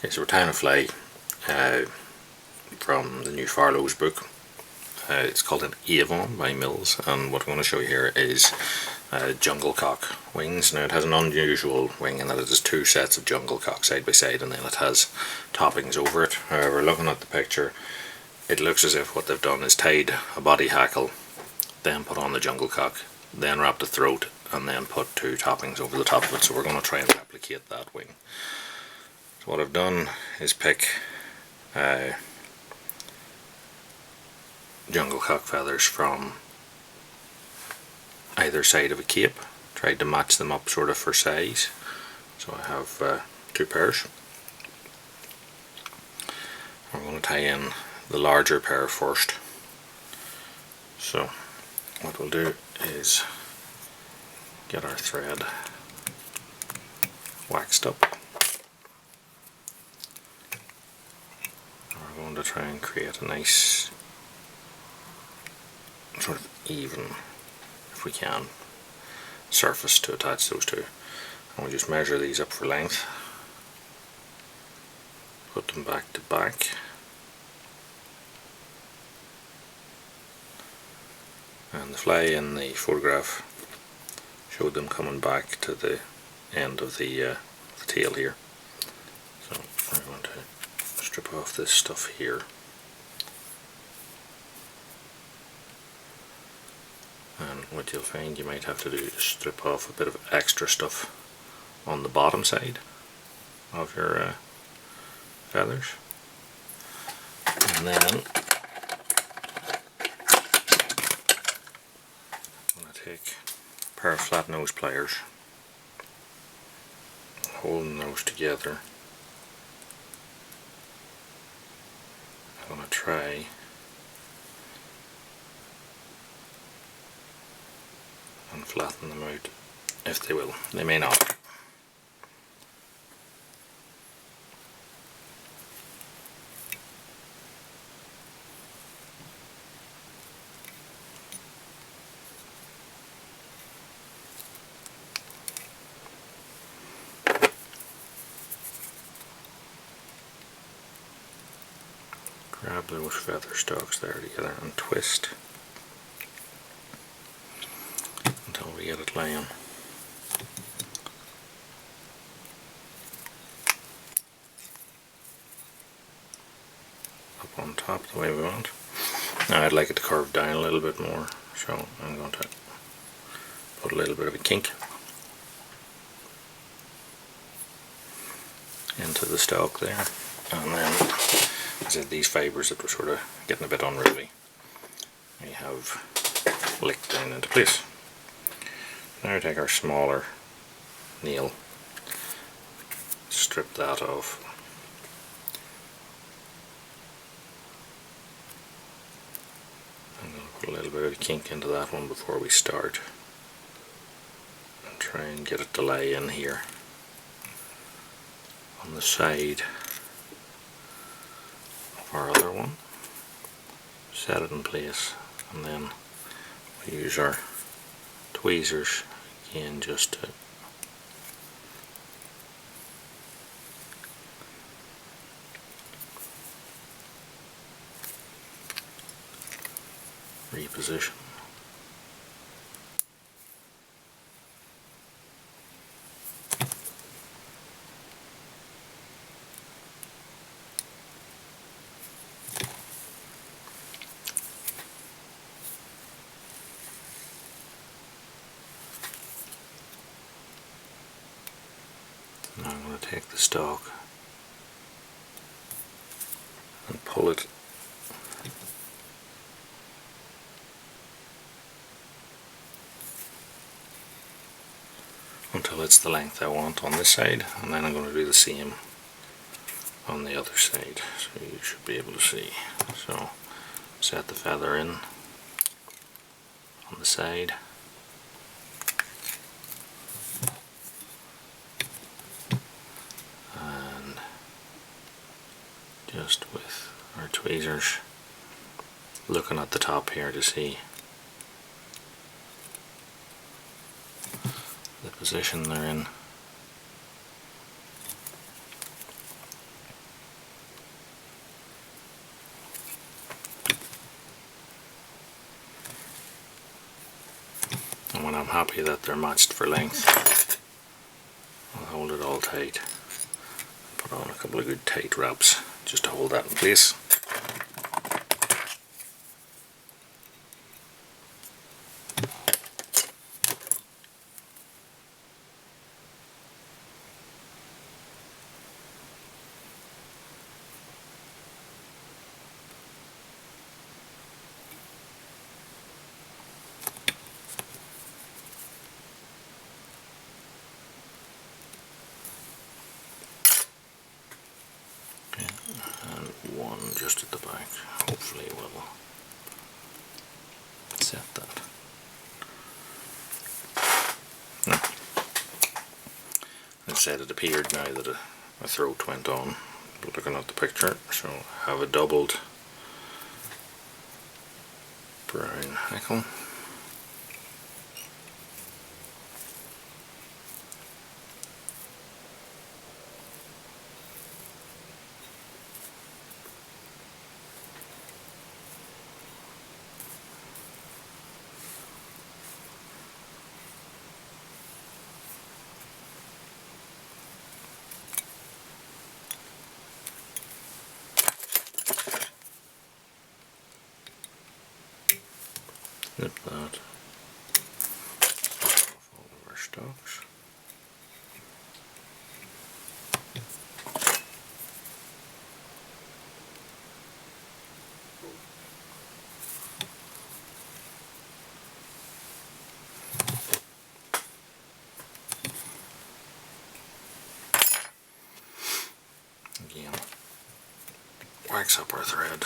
Okay, so we're tying a fly from the new Farlow's book. It's called an Avon by Mills, and what I'm going to show you here is jungle cock wings. Now it has an unusual wing in that it has two sets of jungle cock side by side, and then it has toppings over it. However, looking at the picture, it looks as if what they've done is tied a body hackle, then put on the jungle cock, then wrapped the throat, and then put two toppings over the top of it. So we're going to try and replicate that wing. So what I've done is pick jungle cock feathers from either side of a cape, tried to match them up sort of for size. So I have two pairs. I'm going to tie in the larger pair first. So what we'll do is get our thread waxed up. We're going to try and create a nice sort of even, if we can, surface to attach those two. And we'll just measure these up for length, put them back to back, and the fly in the photograph showed them coming back to the end of the tail here. So I'm going to strip off this stuff here. And what you'll find you might have to do is strip off a bit of extra stuff on the bottom side of your feathers. And then I'm going to take a pair of flat nose pliers, holding those together. I'm going to try and flatten them out, if they will. They may not. Grab those feather stalks there together and twist until we get it laying. Up on top the way we want. Now I'd like it to curve down a little bit more, so I'm going to put a little bit of a kink into the stalk there, and then I said these fibres that were sort of getting a bit unruly, we have licked down into place. Now we take our smaller nail, strip that off, I'm going to put a little bit of a kink into that one before we start, and try and get it to lay in here on the side of our other one. Set it in place, and then we use our tweezers again just to reposition. Now I'm going to take the stalk and pull it until it's the length I want on this side, and then I'm going to do the same on the other side, so you should be able to see. So set the feather in on the side, and just with our tweezers looking at the top here to see the position they're in. and I'm happy that they're matched for length. I'll hold it all tight. Put on a couple of good tight wraps just to hold that in place. And one just at the back. Hopefully we'll set that. Now, as I said, it appeared now that a throat went on looking at the picture, so I have a doubled brown hackle. Snip that off all of our stalks. Again, wax up our thread.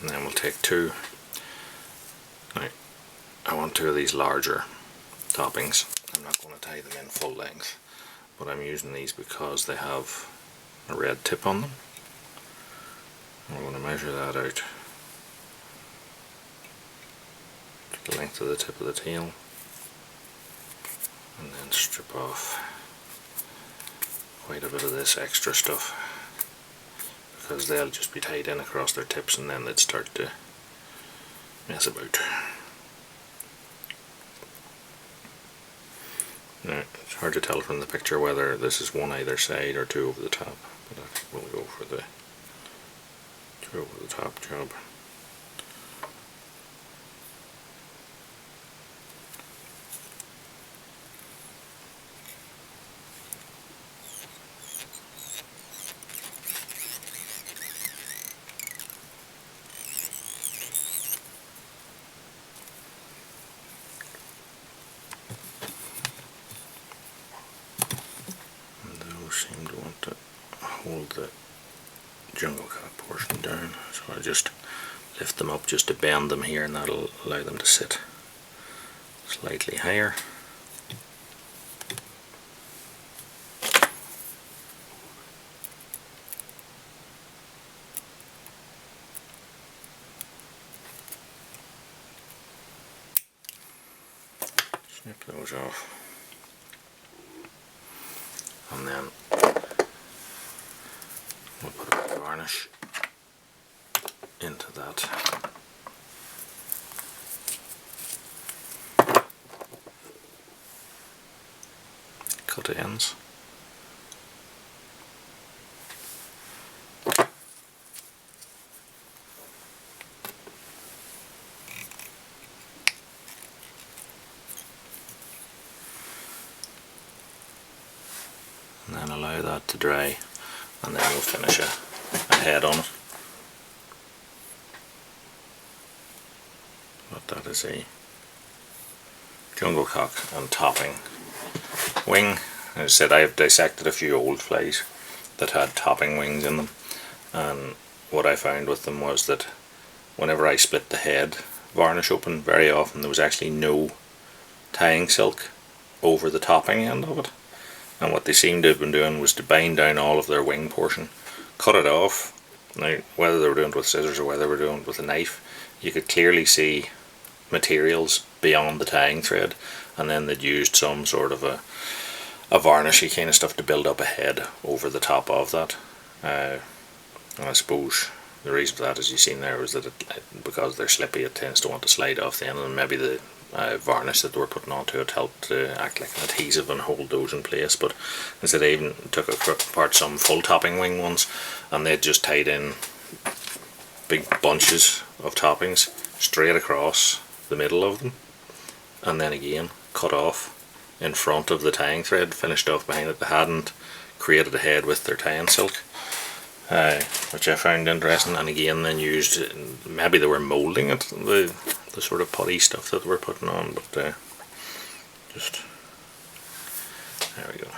And then we'll take two. Now, I want two of these larger toppings. I'm not going to tie them in full length, but I'm using these because they have a red tip on them. I'm going to measure that out to the length of the tip of the tail, and then strip off quite a bit of this extra stuff, because they'll just be tied in across their tips and then they'd start to mess about. Now, it's hard to tell from the picture whether this is one either side or two over the top, but I think we'll go for the two over the top job. Seem to want to hold the jungle cock portion down, so I just lift them up just to bend them here, and that'll allow them to sit slightly higher. Snip those off. And then we'll put a bit of varnish into that. Cut ends. And then allow that to dry, and then we'll finish a head on it. But that is a jungle cock and topping wing. As I said, I have dissected a few old flies that had topping wings in them, and what I found with them was that whenever I split the head varnish open, very often there was actually no tying silk over the topping end of it. And what they seemed to have been doing was to bind down all of their wing portion, cut it off. Now, whether they were doing it with scissors or whether they were doing it with a knife, you could clearly see materials beyond the tying thread, and then they'd used some sort of a varnishy kind of stuff to build up a head over the top of that. And I suppose the reason for that, as you've seen there, was that because they're slippy, it tends to want to slide off the end, and maybe the varnish that they were putting onto it helped to act like an adhesive and hold those in place. But instead, I even took apart some full topping wing ones, and they'd just tied in big bunches of toppings straight across the middle of them, and then again cut off in front of the tying thread, finished off behind it. They hadn't created a head with their tying silk, which I found interesting. And again, then used, maybe they were moulding it, the sort of putty stuff that they were putting on, but just there we go.